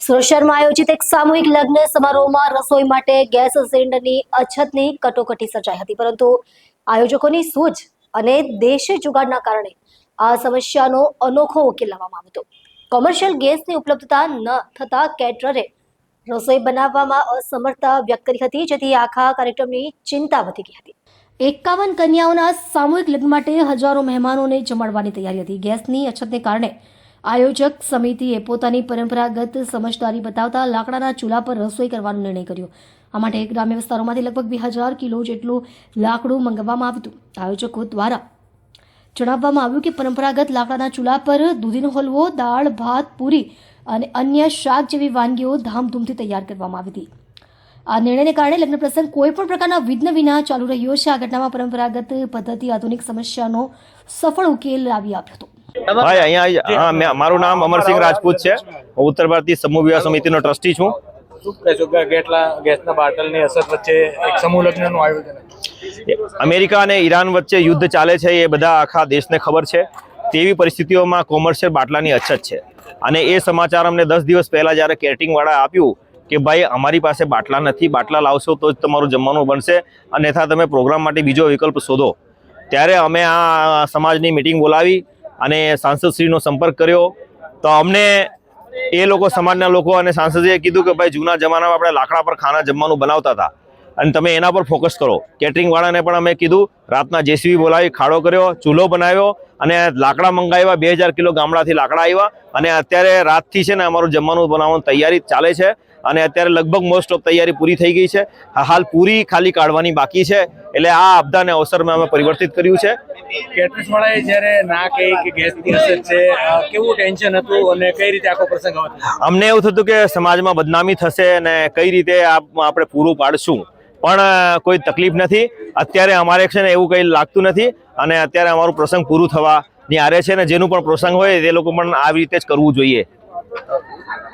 સુરત શહેરમાં આયોજિત એક સામૂહિક લગ્ન સમારોહમાં રસોઈ માટે ગેસ સિલિન્ડરની અછતની કટોકટી સર્જાઈ હતી, પરંતુ આયોજકોની સૂઝ અને દેશી જુગાડના કારણે આ સમસ્યાનો અનોખો ઉકેલ લાવવામાં આવ્યો હતો। કોમર્શિયલ ગેસની ઉપલબ્ધતા ન થતા કેટરરે રસોઈ બનાવવામાં અસમર્થતા વ્યક્ત કરી હતી, જેથી આખા કાર્યક્રમની ચિંતા વધી ગઈ હતી। 51 કન્યાઓના સામૂહિક લગ્ન માટે હજારો મહેમાનોને જમાડવાની તૈયારી હતી। ગેસની અછતને કારણે આયોજક સમિતિએ પોતાની પરંપરાગત સમજદારી બતાવતા લાકડાના ચૂલા પર રસોઈ કરવાનો નિર્ણય કર્યો। આ માટે ગ્રામ્ય વિસ્તારોમાંથી લગભગ 2000 કિલો જેટલું લાકડું મંગાવવામાં આવ્યું હતું। આયોજકો દ્વારા જણાવવામાં આવ્યું કે પરંપરાગત લાકડાના ચૂલા પર દૂધીનો હલવો, દાળ, ભાત, પૂરી અને અન્ય શાક જેવી વાનગીઓ ધામધૂમથી તૈયાર કરવામાં આવી હતી। આ નિર્ણયને કારણે લગ્ન પ્રસંગ કોઈ પણ પ્રકારના વિઘ્ન વિના ચાલુ રહ્યો છે। આ ઘટનામાં પરંપરાગત પદ્ધતિ આધુનિક સમસ્યાનો સફળ ઉકેલ લાવી આપ્યો હતો। ભાઈ અહીંયા મારું નામ અમરસિંહ રાજપૂત છે। હું ઉત્તર ભારતીય સમૂહ વિવાહ સમિતિનો ટ્રસ્ટી છું। શું કહેશો કે ગેસના બાટલની અસર વચ્ચે એક સમૂહ લગ્નનું આયોજન? અમેરિકા અને ઈરાન વચ્ચે યુદ્ધ ચાલે છે, એ બધા આખા દેશને ખબર છે। તેવી પરિસ્થિતિઓમાં કોમર્શિયલ બાટલાની અછત છે, અને એ સમાચાર અમને 10 દિવસ પહેલા જ્યારે કેટરિંગ વાળા આપ્યું કે ભાઈ અમારી પાસે બાટલા નથી, બાટલા લાવશો તો જ તમારું જમવાનું બનશે, અન્યથા તમે પ્રોગ્રામ માટે બીજો વિકલ્પ શોધો, ત્યારે અમે આ સમાજની મિટિંગ બોલાવી અને સાંસદશ્રીનો સંપર્ક કર્યો। તો અમને એ લોકો, સમાજના લોકો અને સાંસદે કીધું કે ભાઈ જૂના જમાનામાં આપણે લાકડા પર ખાના જમવાનું બનાવતા હતા અને તમે એના પર ફોકસ કરો। કેટરિંગ વાળાને પણ અમે કીધું, રાતના જેસીબી બોલાવી ખાડો કર્યો, ચૂલો બનાવ્યો અને લાકડા મંગાવ્યા। 2000 કિલો ગામડાથી લાકડા આવ્યા અને અત્યારે રાતથી છે ને અમારું જમવાનું બનાવવાની તૈયારી ચાલે છે અને અત્યારે લગભગ મોસ્ટ ઓફ તૈયારી પૂરી થઈ ગઈ છે। હાલ પૂરી ખાલી કાઢવાની બાકી છે, એટલે આ આપદાને અવસરમાં અમે પરિવર્તિત કર્યું છે। કેટરિંગ વાળાએ જ્યારે ના કહી કે ગેસની અસર છે, કેવું ટેન્શન હતું અને કઈ રીતે આખો પ્રસંગ હતો? અમને એવું થતું કે સમાજમાં બદનામી થશે અને કઈ રીતે આપણે પૂરું પાડશું, પણ કોઈ તકલીફ નથી। અત્યારે અમારે છે ને એવું કંઈ લાગતું નથી અને અત્યારે અમારું પ્રસંગ પૂરું થવાની આરે છે ને જેનું પણ પ્રસંગ હોય તે લોકો પણ આવી રીતે જ કરવું જોઈએ।